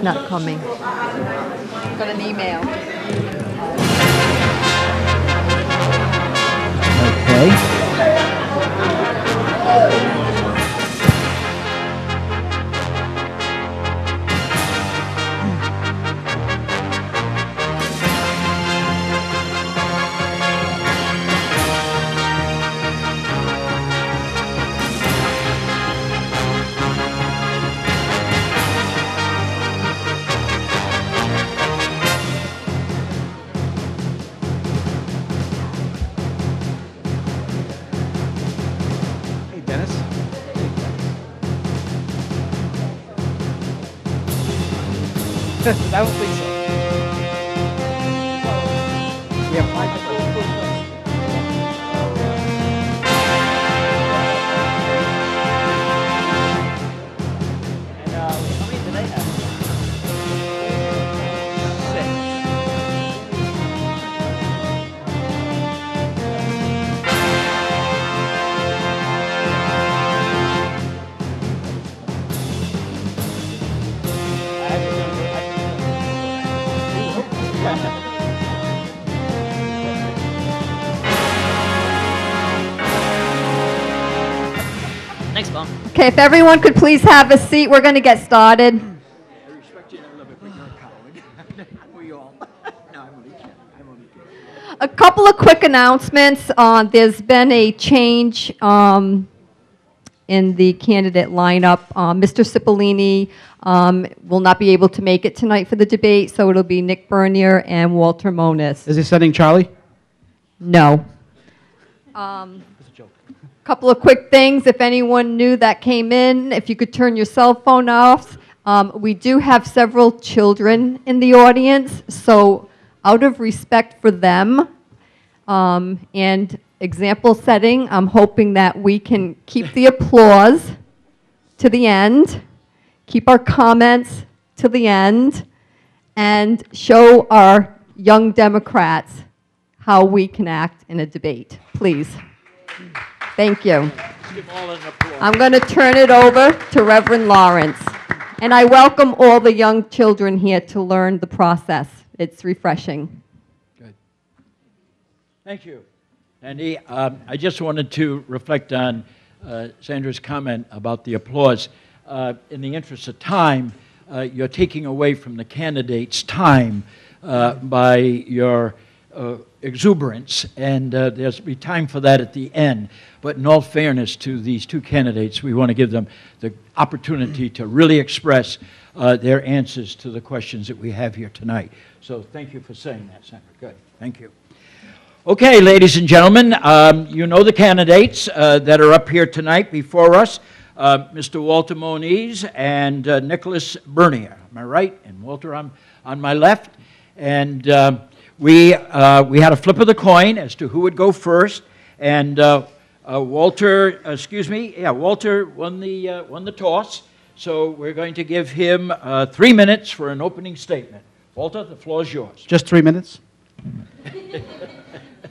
not coming. Got an email. Okay. Hey, Dennis. I don't think so. We have 5 minutes. And how many do they have? 6. Thanks, Mom. Okay, if everyone could please have a seat, we're going to get started. I respect you a little bit, but you're a coward. We all. No, I'm only kidding. I'm only kidding. A couple of quick announcements. There's been a change in the candidate lineup. Mr. Cipollini will not be able to make it tonight for the debate, so it'll be Nick Bernier and Walter Monis. Is he sending Charlie? No. That's a joke. Couple of quick things. If anyone new that came in, if you could turn your cell phone off. We do have several children in the audience, so out of respect for them and example setting, I'm hoping that we can keep the applause to the end, keep our comments to the end, and show our young Democrats how we can act in a debate. Please. Thank you. I'm going to turn it over to Reverend Lawrence. And I welcome all the young children here to learn the process. It's refreshing. Good. Thank you, Andy. I just wanted to reflect on Sandra's comment about the applause. In the interest of time, you're taking away from the candidates' time by your exuberance, and there's be time for that at the end. But in all fairness to these two candidates, we want to give them the opportunity to really express their answers to the questions that we have here tonight. So thank you for saying that, Sandra. Good. Thank you. Okay, ladies and gentlemen, you know the candidates that are up here tonight before us, Mr. Walter Moniz and Nicholas Bernier. Am I right? And Walter on my left. And we had a flip of the coin as to who would go first, and Walter won the toss. So we're going to give him 3 minutes for an opening statement. Walter, the floor is yours. Just 3 minutes?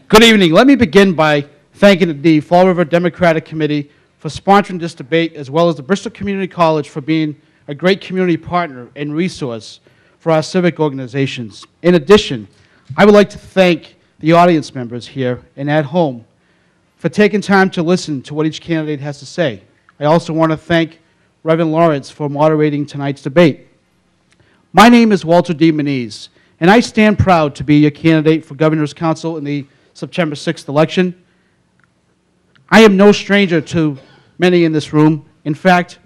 Good evening. Let me begin by thanking the Fall River Democratic Committee for sponsoring this debate, as well as the Bristol Community College for being a great community partner and resource for our civic organizations. In addition, I would like to thank the audience members here and at home for taking time to listen to what each candidate has to say. I also want to thank Reverend Lawrence for moderating tonight's debate. My name is Walter D. Moniz, and I stand proud to be your candidate for Governor's Council in the September 6th election. I am no stranger to many in this room. In fact,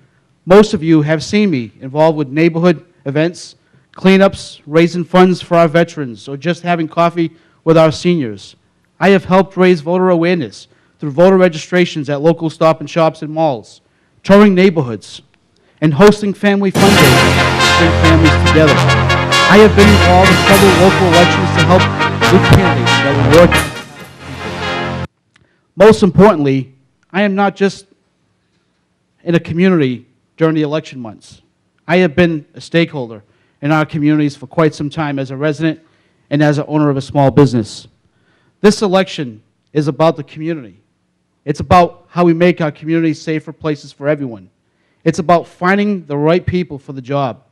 most of you have seen me involved with neighborhood events, cleanups, raising funds for our veterans, or just having coffee with our seniors. I have helped raise voter awareness through voter registrations at local Stop and Shops and malls, touring neighborhoods, and hosting family fun days to bring families together. I have been involved in several local elections to help good candidates that will work. Most importantly, I am not just in a community during the election months. I have been a stakeholder in our communities for quite some time as a resident and as an owner of a small business. This election is about the community. It's about how we make our communities safer places for everyone. It's about finding the right people for the job,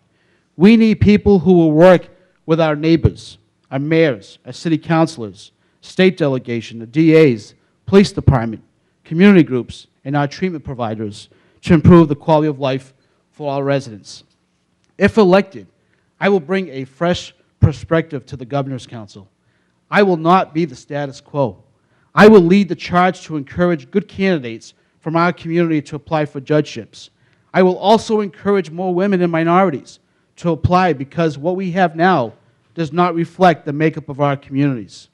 We need people who will work with our neighbors, our mayors, our city councilors, state delegation, the DAs, police department, community groups, and our treatment providers to improve the quality of life for all residents. If elected, I will bring a fresh perspective to the Governor's Council. I will not be the status quo. I will lead the charge to encourage good candidates from our community to apply for judgeships. I will also encourage more women and minorities to apply because what we have now does not reflect the makeup of our communities.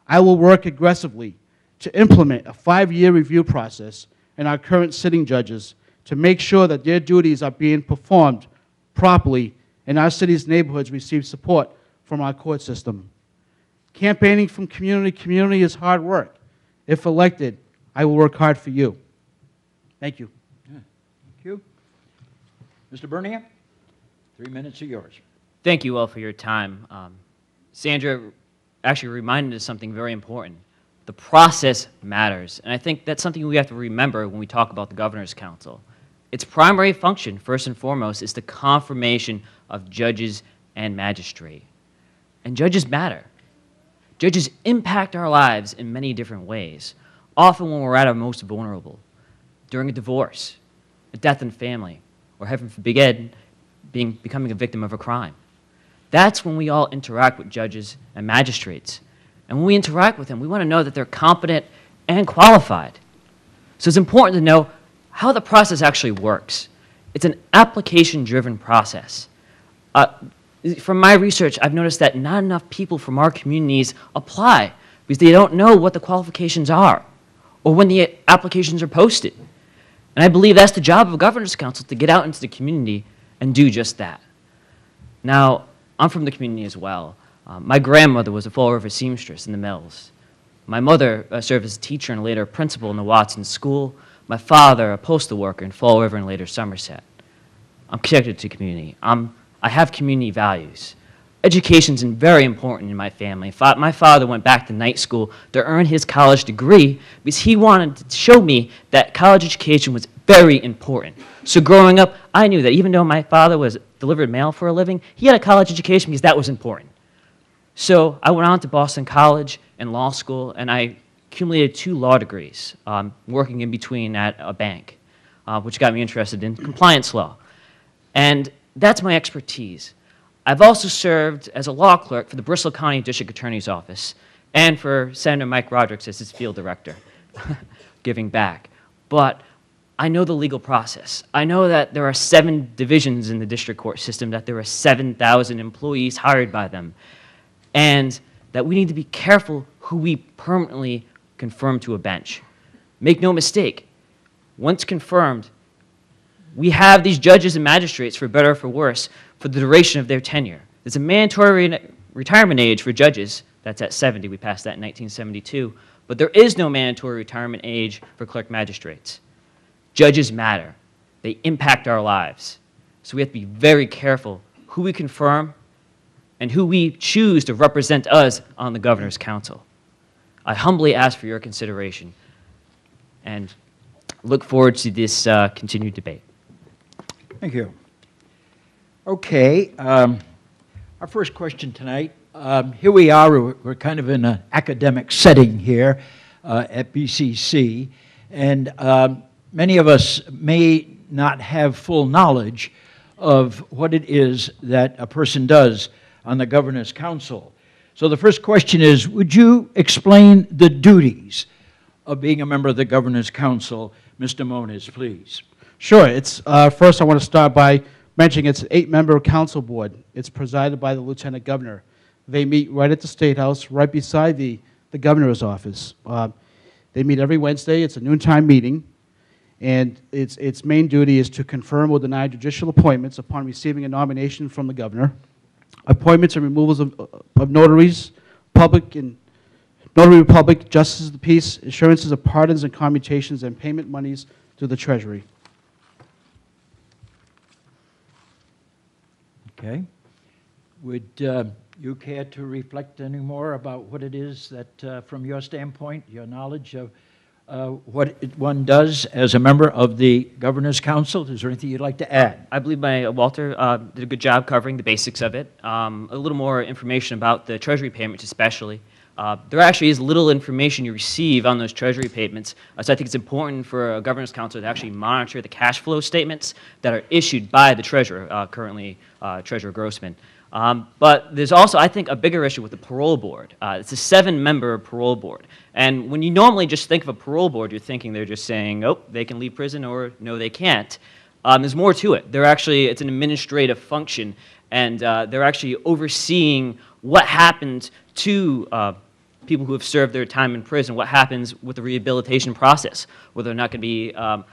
I will work aggressively to implement a 5-year review process in our current sitting judges to make sure that their duties are being performed properly and our city's neighborhoods receive support from our court system. Campaigning from community to community is hard work. If elected, I will work hard for you. Thank you. Thank you. Mr. Bernier, 3 minutes are yours. Thank you all for your time. Sandra actually reminded us something very important. The process matters, and I think that's something we have to remember when we talk about the Governor's Council. Its primary function, first and foremost, is the confirmation of judges and magistrate. And judges matter. Judges impact our lives in many different ways, often when we're at our most vulnerable, during a divorce, a death in family, or heaven forbid, becoming a victim of a crime. That's when we all interact with judges and magistrates. And when we interact with them, we want to know that they're competent and qualified. So it's important to know how the process actually works. It's an application-driven process. From my research, I've noticed that not enough people from our communities apply because they don't know what the qualifications are or when the applications are posted. And I believe that's the job of a Governor's Council, to get out into the community and do just that. Now, I'm from the community as well. My grandmother was a Fall River seamstress in the mills. My mother served as a teacher and later a principal in the Watson School. My father, a postal worker in Fall River and later Somerset. I'm connected to community. I have community values. Education's very important in my family. My father went back to night school to earn his college degree because he wanted to show me that college education was very important. So growing up, I knew that even though my father delivered mail for a living, he had a college education because that was important. So I went on to Boston College and law school, and I accumulated 2 law degrees, working in between at a bank, which got me interested in compliance law. And that's my expertise. I've also served as a law clerk for the Bristol County District Attorney's Office and for Senator Mike Rodrigues as his field director, giving back. But I know the legal process. I know that there are 7 divisions in the district court system, that there are 7,000 employees hired by them, and that we need to be careful who we permanently confirm to a bench. Make no mistake, once confirmed, we have these judges and magistrates, for better or for worse, for the duration of their tenure. There's a mandatory retirement age for judges. That's at 70. We passed that in 1972. But there is no mandatory retirement age for clerk magistrates. Judges matter. They impact our lives. So we have to be very careful who we confirm and who we choose to represent us on the Governor's Council. I humbly ask for your consideration and look forward to this continued debate. Thank you. Okay, our first question tonight. Here we are, we're kind of in an academic setting here at BCC, and many of us may not have full knowledge of what it is that a person does on the Governor's Council. So the first question is, would you explain the duties of being a member of the Governor's Council? Mr. Moniz, please. Sure. First, I want to start by mentioning it's an 8-member council board. It's presided by the Lieutenant Governor. They meet right at the State House, right beside the Governor's office. They meet every Wednesday. It's a noontime meeting, and its main duty is to confirm or deny judicial appointments upon receiving a nomination from the Governor. Appointments and removals of notaries, public and notary public, justices of the peace, assurances of pardons and commutations, and payment monies to the Treasury. Okay. Would you care to reflect any more about what it is that, from your standpoint, your knowledge of what one does as a member of the Governor's Council. Is there anything you'd like to add? I believe Walter did a good job covering the basics of it. A little more information about the Treasury payments especially. There actually is little information you receive on those Treasury payments, so I think it's important for a Governor's Council to actually monitor the cash flow statements that are issued by the Treasurer, currently Treasurer Grossman. But there's also, I think, a bigger issue with the parole board. It's a 7-member parole board. And when you normally just think of a parole board, you're thinking they're just saying, oh, they can leave prison, or no, they can't. There's more to it. It's an administrative function, and they're actually overseeing what happens to people who have served their time in prison, what happens with the rehabilitation process, whether they're not going to be,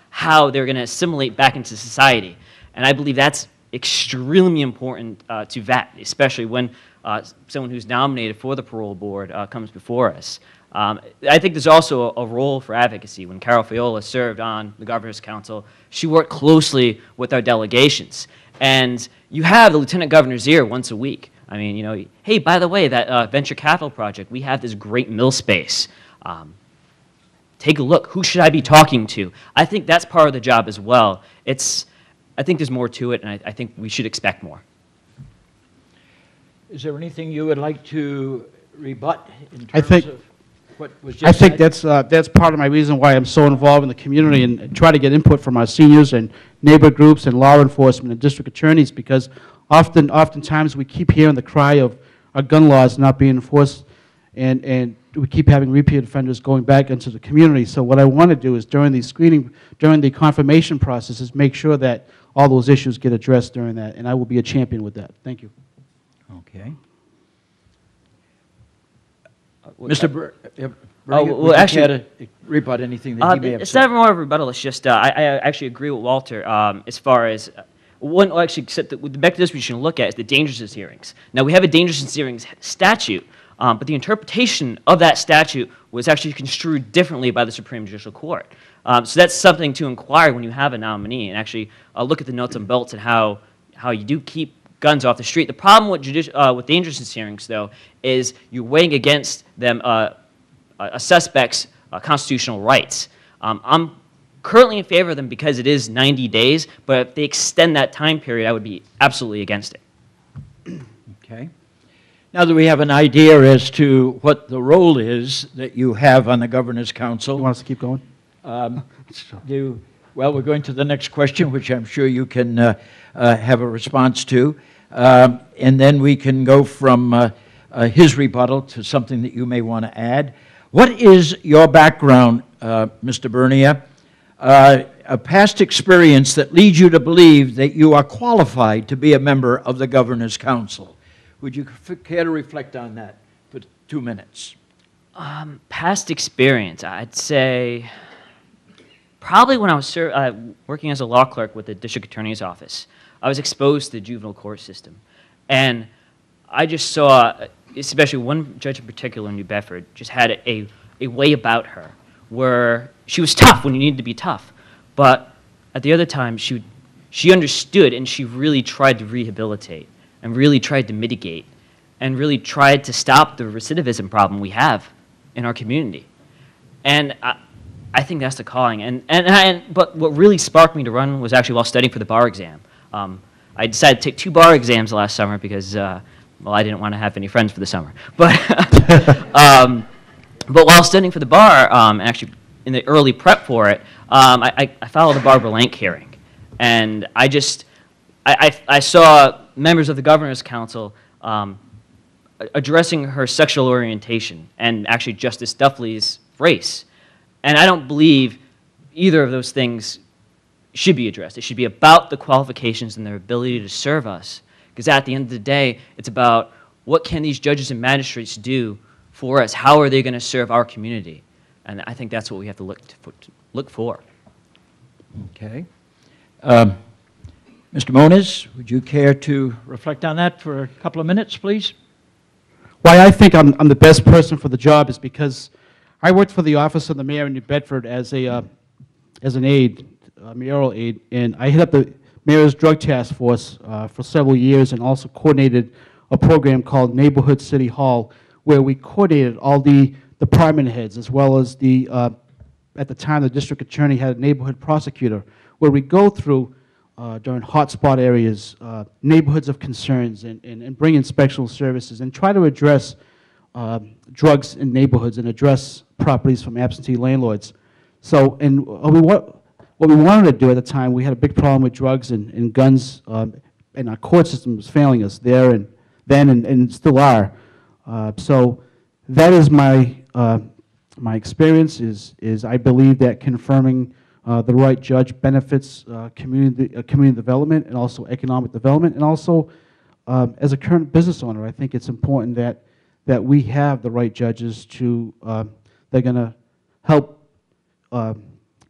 how they're going to assimilate back into society. And I believe that's extremely important to vet, especially when someone who's nominated for the parole board comes before us. I think there's also a role for advocacy. When Carol Fiola served on the Governor's Council, she worked closely with our delegations. And you have the Lieutenant Governor's ear once a week. I mean, you know, hey, by the way, that venture capital project, we have this great mill space. Take a look. Who should I be talking to? I think that's part of the job as well. I think there's more to it, and I think we should expect more. Is there anything you would like to rebut in I terms think- of what was just I think said? that's part of my reason why I'm so involved in the community and try to get input from our seniors and neighbor groups and law enforcement and district attorneys, because oftentimes we keep hearing the cry of our gun laws not being enforced, and we keep having repeat offenders going back into the community. So what I want to do is during the confirmation process, is make sure that all those issues get addressed during that, and I will be a champion with that. Thank you. Okay. Mr. Bernie, well, would you actually- care to rebut anything that he may have It's said? not more of a rebuttal. It's just I actually agree with Walter as far as one actually except the mechanism we should look at is the dangerousness hearings. Now we have a dangerousness hearings statute, but the interpretation of that statute was actually construed differently by the Supreme Judicial Court. So that's something to inquire when you have a nominee, and actually look at the nuts and bolts and how you do keep guns off the street. The problem with dangerousness hearings, though, is you're weighing against them a suspect's constitutional rights. I'm currently in favor of them because it is 90 days, but if they extend that time period, I would be absolutely against it. Okay. Now that we have an idea as to what the role is that you have on the Governor's Council, You want us to keep going? well, we're going to the next question, which I'm sure you can have a response to. And then we can go from his rebuttal to something that you may want to add. What is your background, Mr. Bernier? A past experience that leads you to believe that you are qualified to be a member of the Governor's Council. Would you care to reflect on that for 2 minutes? Past experience, I'd say probably when I was working as a law clerk with the district attorney's office. I was exposed to the juvenile court system. And I just saw, especially one judge in particular in New Bedford, just had a way about her where she was tough when you needed to be tough. But at the other time, she understood, and she really tried to rehabilitate and really tried to mitigate and really tried to stop the recidivism problem we have in our community. And I think that's the calling. But what really sparked me to run was actually while studying for the bar exam. I decided to take 2 bar exams last summer because, well, I didn't want to have any friends for the summer. But, but while studying for the bar, actually in the early prep for it, I followed the Barbara Lank hearing. And I saw members of the Governor's Council addressing her sexual orientation and actually Justice Duffley's race. And I don't believe either of those things should be addressed. It should be about the qualifications and their ability to serve us. Because at the end of the day, it's about what can these judges and magistrates do for us? How are they going to serve our community? And I think that's what we have to look for. Okay. Mr. Moniz, would you care to reflect on that for a couple of minutes, please? Why I think I'm the best person for the job is because I worked for the Office of the Mayor in New Bedford as an aide, a mayoral aide, and I headed up the Mayor's Drug Task Force for several years, and also coordinated a program called Neighborhood City Hall, where we coordinated all the department heads as well as the at the time, the district attorney had a neighborhood prosecutor, where we go through during hotspot areas, neighborhoods of concerns, and bring in special services and try to address drugs in neighborhoods and address properties from absentee landlords. So, and what we wanted to do at the time, we had a big problem with drugs and guns, and our court system was failing us there and then and still are. So that is my my experience is I believe that confirming the right judge benefits community development and also economic development, and also as a current business owner, I think it's important that we have the right judges to they're going to help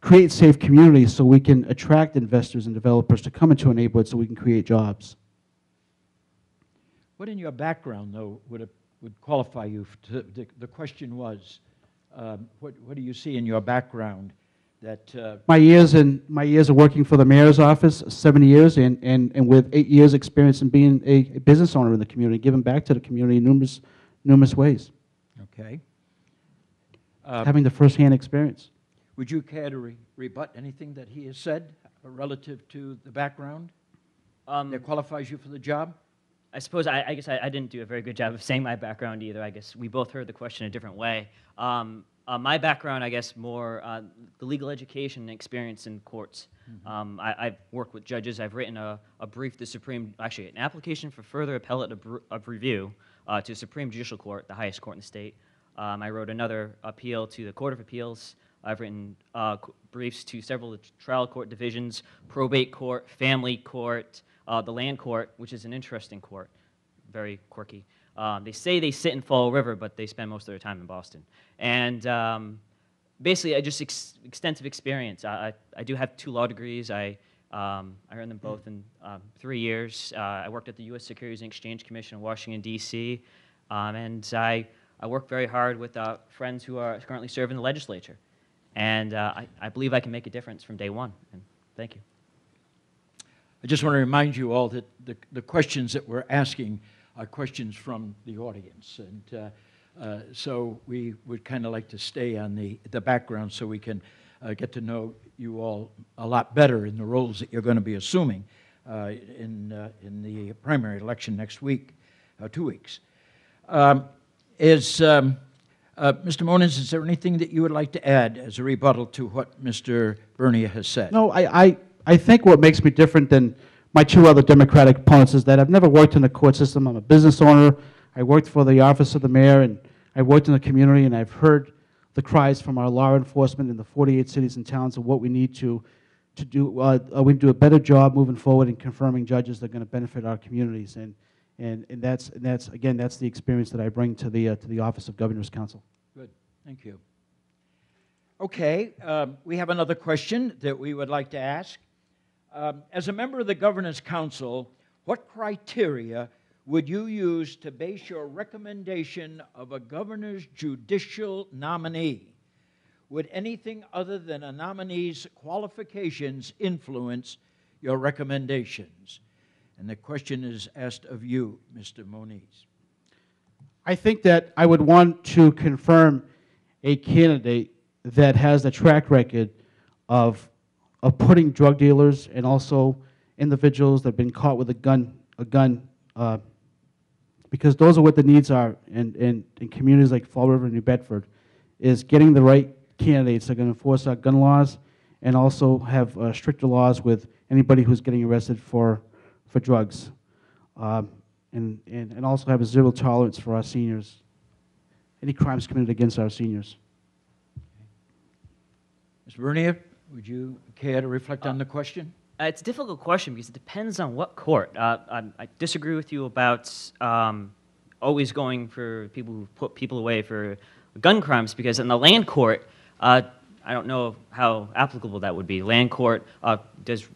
create safe communities so we can attract investors and developers to come into a neighborhood so we can create jobs. What in your background, though, would qualify you to, the question was, what do you see in your background that... My years of working for the mayor's office, 7 years, and with 8 years experience in being a business owner in the community, giving back to the community in numerous ways. Okay. Having the firsthand experience. Would you care to rebut anything that he has said relative to the background that qualifies you for the job? I suppose I guess I didn't do a very good job of saying my background either. I guess we both heard the question a different way. My background, I guess, more the legal education and experience in courts. Mm-hmm. I've worked with judges. I've written a brief to Supreme, actually an application for further appellate of review to Supreme Judicial Court, the highest court in the state. I wrote another appeal to the Court of Appeals. I've written briefs to several trial court divisions, probate court, family court, the land court, which is an interesting court, very quirky. They say they sit in Fall River, but they spend most of their time in Boston. And basically, I just extensive experience. I do have 2 law degrees. I earned them both in 3 years. I worked at the U.S. Securities and Exchange Commission in Washington, D.C., and I work very hard with friends who are currently serving the legislature. And I believe I can make a difference from day one. And thank you. I just want to remind you all that the questions that we're asking are questions from the audience. And so we would kind of like to stay on the background so we can get to know you all a lot better in the roles that you're going to be assuming in the primary election next week, 2 weeks. Mr. Moniz, is there anything that you would like to add as a rebuttal to what Mr. Bernier has said? No, I think what makes me different than my 2 other Democratic opponents is that I've never worked in the court system. I'm a business owner. I worked for the office of the mayor, and I worked in the community, and I've heard the cries from our law enforcement in the 48 cities and towns of what we need to do. We do a better job moving forward in confirming judges that are going to benefit our communities, and that's again, that's the experience that I bring to the Office of Governor's Council. Good, thank you. Okay, we have another question that we would like to ask. As a member of the Governor's Council, what criteria would you use to base your recommendation of a governor's judicial nominee? Would anything other than a nominee's qualifications influence your recommendations? And the question is asked of you, Mr. Moniz. I think that I would want to confirm a candidate that has the track record of putting drug dealers and also individuals that have been caught with a gun, because those are what the needs are in communities like Fall River and New Bedford, is getting the right candidates that are going to enforce our gun laws and also have stricter laws with anybody who's getting arrested for drugs, and also have a zero tolerance for our seniors, any crimes committed against our seniors. Mr. Bernier, would you care to reflect on the question? It's a difficult question because it depends on what court. I disagree with you about always going for people who put people away for gun crimes, because in the land court, I don't know how applicable that would be. Land court does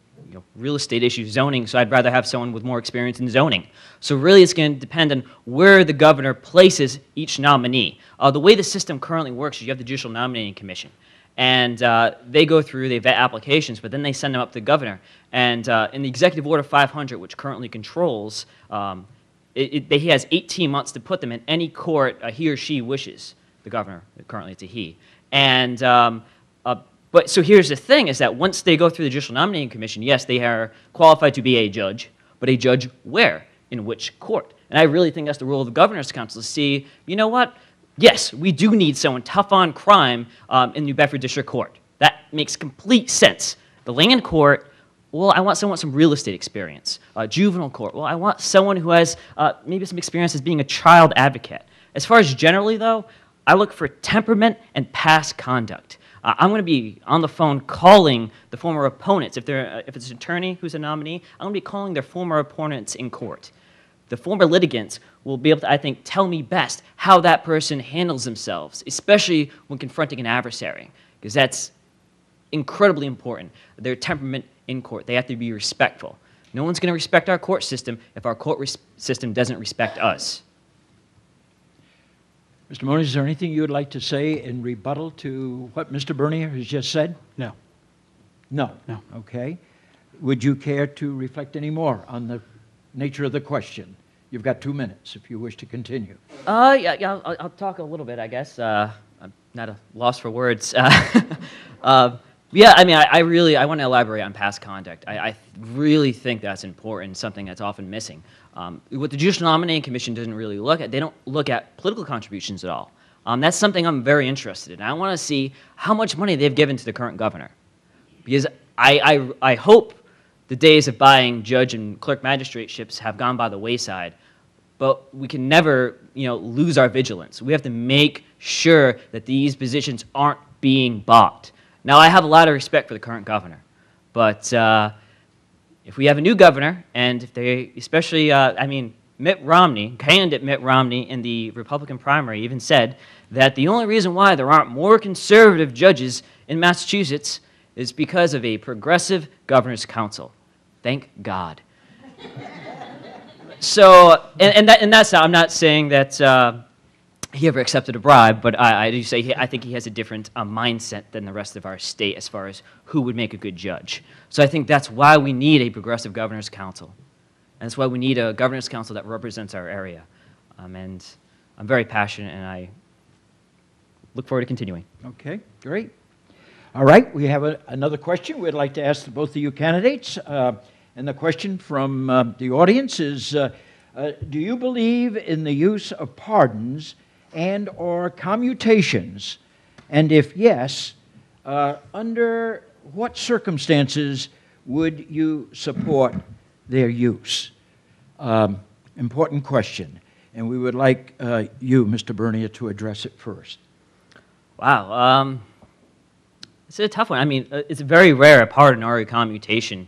real estate issues, zoning, so I'd rather have someone with more experience in zoning. So really it's going to depend on where the governor places each nominee. The way the system currently works is you have the Judicial Nominating Commission. And they go through, they vet applications, but then they send them up to the governor. And in the Executive Order 500, which currently controls, he has 18 months to put them in any court he or she wishes, the governor, currently it's a he. And But so here's the thing, is that once they go through the Judicial Nominating Commission, yes, they are qualified to be a judge, but a judge where? In which court? And I really think that's the role of the Governor's Council, to see, you know what? Yes, we do need someone tough on crime in New Bedford District Court. That makes complete sense. The land court, well, I want someone with some real estate experience. Juvenile court, well, I want someone who has maybe some experience as being a child advocate. As far as generally, though, I look for temperament and past conduct. I'm going to be on the phone calling the former opponents. If it's an attorney who's a nominee, I'm going to be calling their former opponents in court. The former litigants will be able to, I think, tell me best how that person handles themselves, especially when confronting an adversary, because that's incredibly important. Their temperament in court. They have to be respectful. No one's going to respect our court system if our court system doesn't respect us. Mr. Moniz, is there anything you would like to say in rebuttal to what Mr. Bernier has just said? No. No. No. Okay. Would you care to reflect any more on the nature of the question? You've got 2 minutes if you wish to continue. Yeah, I'll talk a little bit, I guess. I'm not a loss for words. Yeah, I mean, I want to elaborate on past conduct. I really think that's important, something that's often missing. What the Judicial Nominating Commission doesn't really look at, they don't look at political contributions at all. That's something I'm very interested in. I want to see how much money they've given to the current governor. Because I hope the days of buying judge and clerk magistrateships have gone by the wayside, but we can never, lose our vigilance. We have to make sure that these positions aren't being bought. Now, I have a lot of respect for the current governor, but if we have a new governor, and if they, especially, Mitt Romney, candidate Mitt Romney in the Republican primary even said that the only reason why there aren't more conservative judges in Massachusetts is because of a progressive governor's council. Thank God. So, and that's not, I'm not saying that he ever accepted a bribe, but I do say I think he has a different mindset than the rest of our state as far as who would make a good judge. So I think that's why we need a progressive governor's council. And that's why we need a governor's council that represents our area. And I'm very passionate, and I look forward to continuing. Okay, great. All right, we have another question we'd like to ask both of you candidates. And the question from the audience is, do you believe in the use of pardons and or commutations? And if yes, under what circumstances would you support their use? Important question. And we would like you, Mr. Bernier, to address it first. Wow. It's a tough one. I mean, it's very rare a pardon or a commutation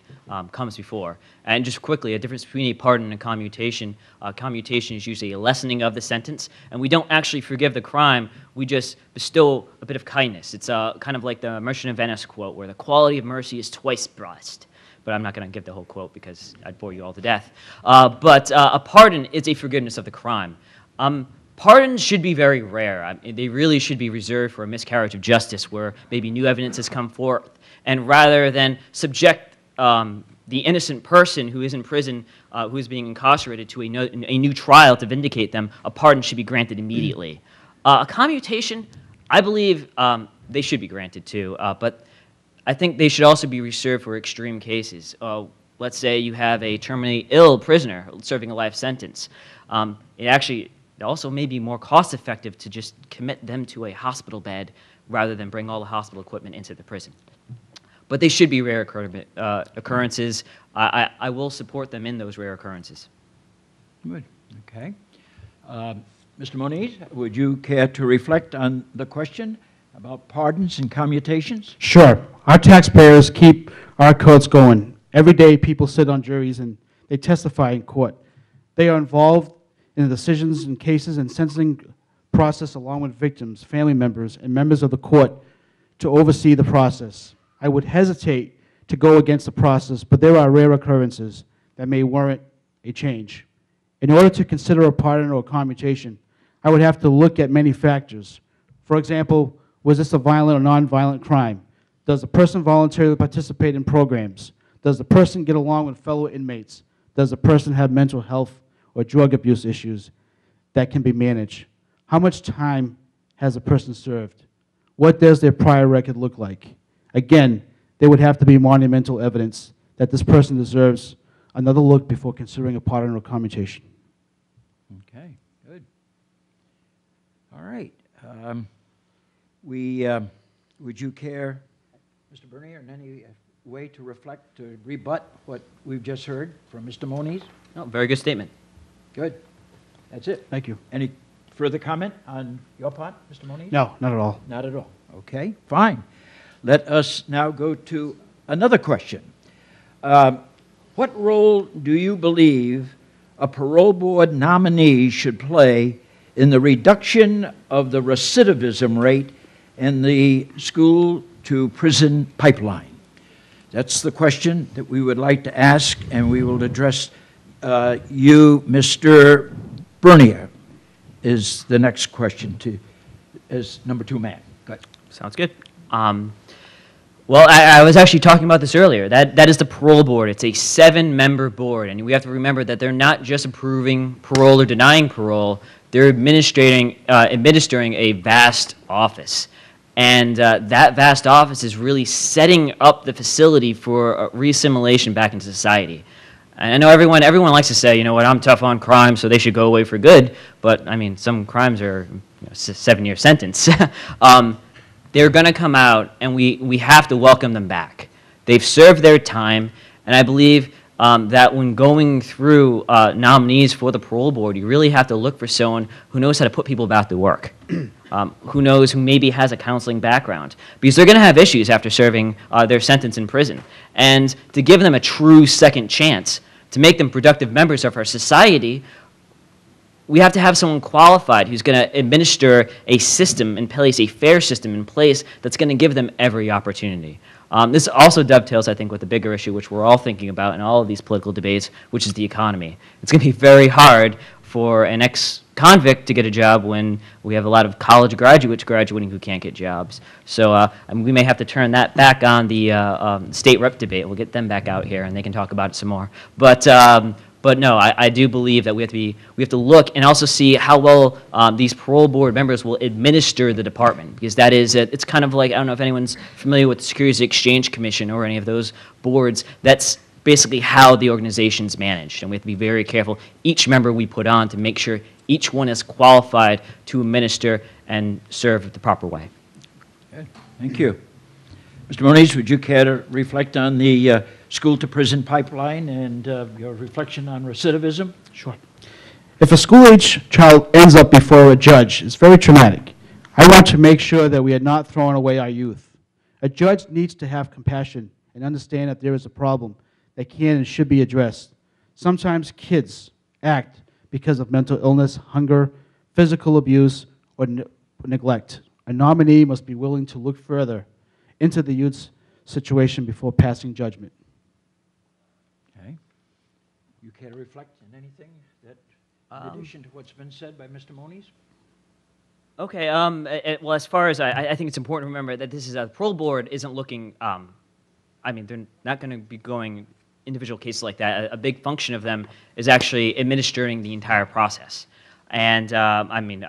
comes before. And just quickly, a difference between a pardon and a commutation. Commutation is usually a lessening of the sentence, and we don't actually forgive the crime. We just bestow a bit of kindness. It's kind of like the Merchant of Venice quote, where the quality of mercy is twice blessed. But I'm not going to give the whole quote because I'd bore you all to death. But a pardon is a forgiveness of the crime. Pardons should be very rare. They really should be reserved for a miscarriage of justice where maybe new evidence has come forth. And rather than subject the innocent person who is in prison, who is being incarcerated, to a new trial to vindicate them, a pardon should be granted immediately. A commutation, I believe they should be granted too, but I think they should also be reserved for extreme cases. Let's say you have a terminally ill prisoner serving a life sentence. It also may be more cost-effective to just commit them to a hospital bed rather than bring all the hospital equipment into the prison. But they should be rare occurrences. I will support them in those rare occurrences. Good. Okay. Mr. Moniz, would you care to reflect on the question about pardons and commutations? Sure. Our taxpayers keep our courts going. Every day people sit on juries and they testify in court. They are involved in the decisions and cases and sentencing process along with victims, family members, and members of the court to oversee the process. I would hesitate to go against the process, but there are rare occurrences that may warrant a change. In order to consider a pardon or a commutation, I would have to look at many factors. For example, was this a violent or nonviolent crime? Does the person voluntarily participate in programs? Does the person get along with fellow inmates? Does the person have mental health or drug abuse issues that can be managed? How much time has a person served? What does their prior record look like? Again, there would have to be monumental evidence that this person deserves another look before considering a pardon or commutation. Okay, good. All right. Would you care, Mr. Bernier, in any way to reflect, to rebut what we've just heard from Mr. Moniz? No, very good statement. Good. That's it. Thank you. Any further comment on your part, Mr. Moniz? No, not at all. Not at all. Okay, fine. Let us now go to another question. What role do you believe a parole board nominee should play in the reduction of the recidivism rate in the school-to-prison pipeline? That's the question that we would like to ask, and we will address you, Mr. Bernier, is the next question as number 2 man. Go ahead. Sounds good. Well, I was actually talking about this earlier. That is the parole board. It's a 7-member board, and we have to remember that they're not just approving parole or denying parole. They're administering a vast office, and that vast office is really setting up the facility for reassimilation back into society. And I know everyone likes to say, you know what, I'm tough on crime, so they should go away for good. But I mean, some crimes are 7-year sentence. They're going to come out, and we have to welcome them back. They've served their time, and I believe that when going through nominees for the parole board, you really have to look for someone who knows how to put people back to work, who maybe has a counseling background, because they're going to have issues after serving their sentence in prison. And to give them a true second chance, to make them productive members of our society, we have to have someone qualified who's going to administer a system in place, a fair system in place that's going to give them every opportunity. This also dovetails, I think, with the bigger issue, which we're all thinking about in all of these political debates, which is the economy. It's going to be very hard for an ex-convict to get a job when we have a lot of college graduates graduating who can't get jobs. So we may have to turn that back on the state rep debate. We'll get them back out here, and they can talk about it some more. But no, I do believe that we have to look and also see how well these parole board members will administer the department, because that is it's kind of like, I don't know if anyone's familiar with the Securities Exchange Commission or any of those boards. That's basically how the organization's managed, and we have to be very careful each member we put on to make sure each one is qualified to administer and serve the proper way. Good. Thank you. Mr. Moniz, would you care to reflect on the school-to-prison pipeline and your reflection on recidivism? Sure. If a school-age child ends up before a judge, it's very traumatic. I want to make sure that we are not throwing away our youth. A judge needs to have compassion and understand that there is a problem that can and should be addressed. Sometimes kids act because of mental illness, hunger, physical abuse, or neglect. A nominee must be willing to look further into the youth's situation before passing judgment. Okay. You care to reflect on anything that, in addition to what's been said by Mr. Moniz? Okay. Well, as far as I think it's important to remember that this is the parole board isn't looking. I mean, they're not going to be going individual cases like that. A big function of them is actually administering the entire process. And I mean,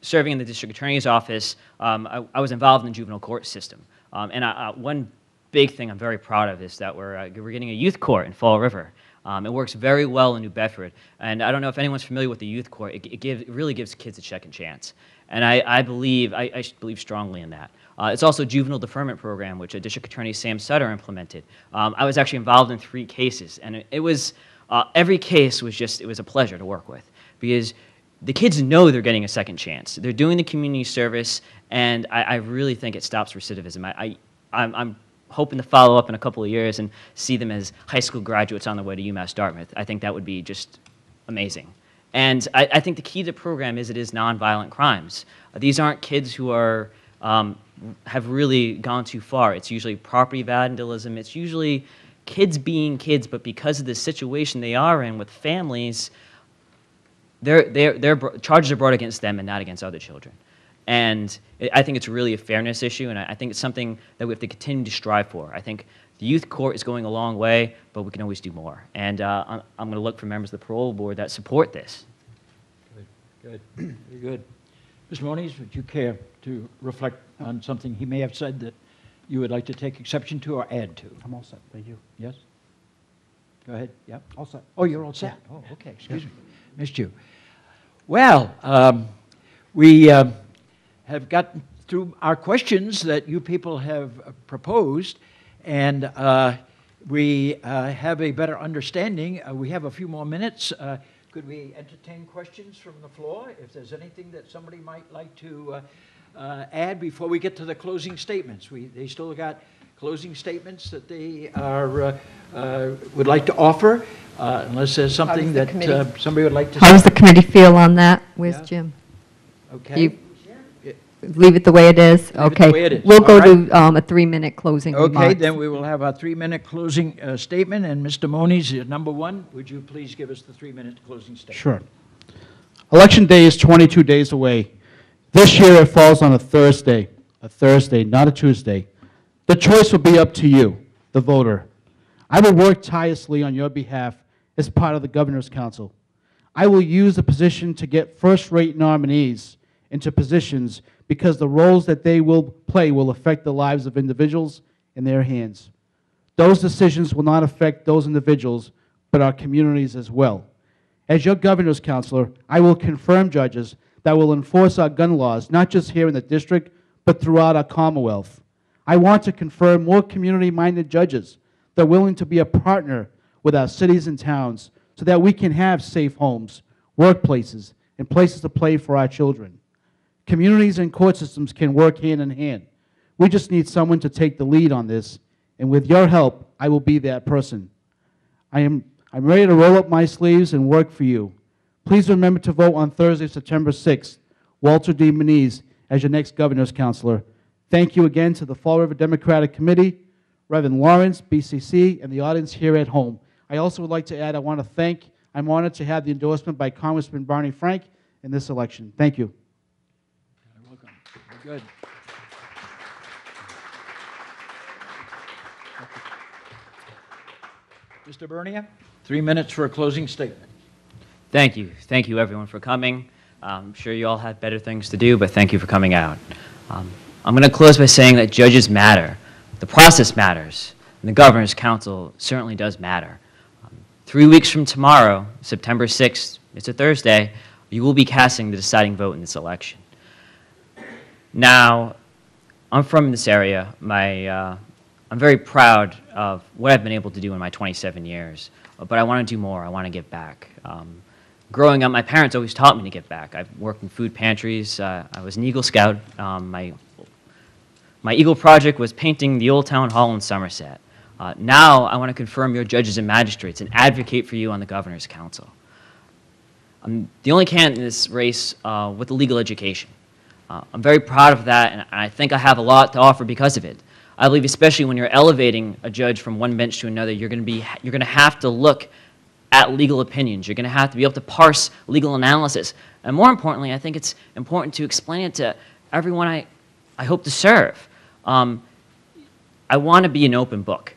serving in the district attorney's office, I was involved in the juvenile court system. And one big thing I'm very proud of is that we're getting a youth court in Fall River. It works very well in New Bedford. And I don't know if anyone's familiar with the youth court. It really gives kids a second chance. And I believe strongly in that. It's also a juvenile deferment program, which District Attorney Sam Sutter implemented. I was actually involved in 3 cases, and it was every case was it was a pleasure to work with, because the kids know they're getting a second chance. They're doing the community service, and I really think it stops recidivism. I'm hoping to follow up in a couple of years and see them as high school graduates on their way to UMass Dartmouth. I think that would be just amazing. And I think the key to the program is it is nonviolent crimes. These aren't kids who are have really gone too far. It's usually property vandalism. It's usually kids being kids, but because of the situation they are in with families, their charges are brought against them and not against other children. And I think it's really a fairness issue, and I think it's something that we have to continue to strive for. I think the youth court is going a long way, but we can always do more. And I'm going to look for members of the parole board that support this. Good, good, very good. Ms. Moniz, would you care to reflect on something he may have said that you would like to take exception to or add to? I'm all set. Thank you. Yes? Go ahead. Yep. All set. Oh, you're all set. Oh, okay. Excuse me. Missed you. Well, we have gotten through our questions that you people have proposed, and we have a better understanding. We have a few more minutes. Could we entertain questions from the floor? If there's anything that somebody might like to add before we get to the closing statements. They still got closing statements that they are, would like to offer, unless there's something the that committee- somebody would like to How does say. the committee feel on that? Where's Yeah. Jim? Okay. You leave it the way it is? the Okay. way it is. We'll go All to a 3-minute closing Okay, remarks. then we will have our 3-minute closing statement. And Mr. Moniz, number one, would you please give us the 3-minute closing statement? Sure. Election day is 22 days away. This year it falls on a Thursday, not a Tuesday. The choice will be up to you, the voter. I will work tirelessly on your behalf as part of the Governor's Council. I will use the position to get first-rate nominees into positions because the roles that they will play will affect the lives of individuals in their hands. Those decisions will not affect those individuals, but our communities as well. As your governor's counselor, I will confirm judges that will enforce our gun laws, not just here in the district, but throughout our Commonwealth. I want to confirm more community-minded judges that are willing to be a partner with our cities and towns so that we can have safe homes, workplaces, and places to play for our children. Communities and court systems can work hand in hand. We just need someone to take the lead on this, and with your help, I will be that person. I'm ready to roll up my sleeves and work for you. Please remember to vote on Thursday, September 6th, Walter D. Moniz as your next governor's counselor. Thank you again to the Fall River Democratic Committee, Reverend Lawrence, BCC, and the audience here at home. I also would like to add, I'm honored to have the endorsement by Congressman Barney Frank in this election. Thank you. You're welcome. Very good. Mr. Bernier, 3 minutes for a closing statement. Thank you. Thank you, everyone, for coming. I'm sure you all have better things to do, but thank you for coming out. I'm going to close by saying that judges matter. The process matters, and the Governor's Council certainly does matter. 3 weeks from tomorrow, September 6th, it's a Thursday, you will be casting the deciding vote in this election. Now, I'm from this area. I'm very proud of what I've been able to do in my 27 years, but I want to do more. I want to give back. Growing up, my parents always taught me to give back. I've worked in food pantries. I was an Eagle Scout. My Eagle project was painting the old town hall in Somerset. Now, I want to confirm your judges and magistrates and advocate for you on the Governor's Council. I'm the only candidate in this race with a legal education. I'm very proud of that, and I think I have a lot to offer because of it. I believe especially when you're elevating a judge from one bench to another, you're going to have to look at legal opinions. You're going to have to be able to parse legal analysis. And more importantly, I think it's important to explain it to everyone I hope to serve. I want to be an open book.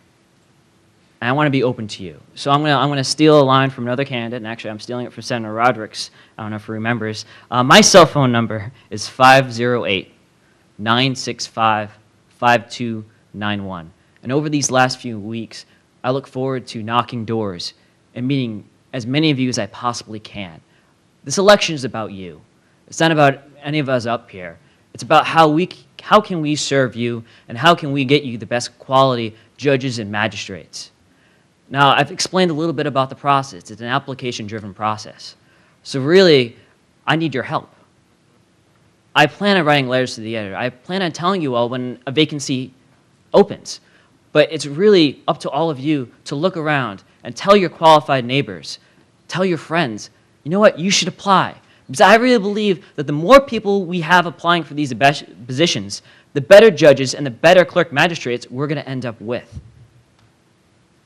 And I want to be open to you. So I'm going to steal a line from another candidate, and actually I'm stealing it from Senator Rodericks. I don't know if he remembers. My cell phone number is 508-965-5291. And over these last few weeks, I look forward to knocking doors and meeting as many of you as I possibly can. This election is about you. It's not about any of us up here. It's about how can we serve you and how can we get you the best quality judges and magistrates. Now, I've explained a little bit about the process. It's an application-driven process. So really, I need your help. I plan on writing letters to the editor. I plan on telling you all when a vacancy opens. But it's really up to all of you to look around and tell your qualified neighbors, tell your friends, you know what, you should apply. Because I really believe that the more people we have applying for these positions, the better judges and the better clerk magistrates we're going to end up with.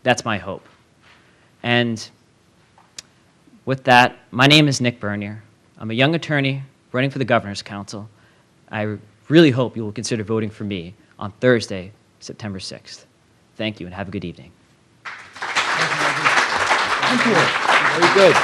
That's my hope. And with that, my name is Nick Bernier. I'm a young attorney running for the Governor's Council. I really hope you will consider voting for me on Thursday, September 6th. Thank you, and have a good evening. Thank you. Very good.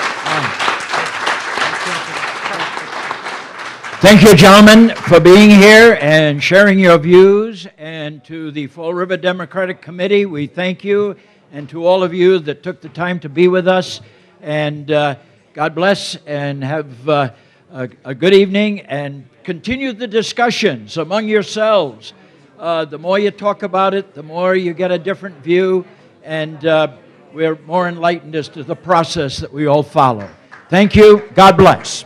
Thank you, gentlemen, for being here and sharing your views. And to the Fall River Democratic Committee, we thank you. And to all of you that took the time to be with us. And God bless and have a good evening. And continue the discussions among yourselves. The more you talk about it, the more you get a different view. And we're more enlightened as to the process that we all follow. Thank you. God bless.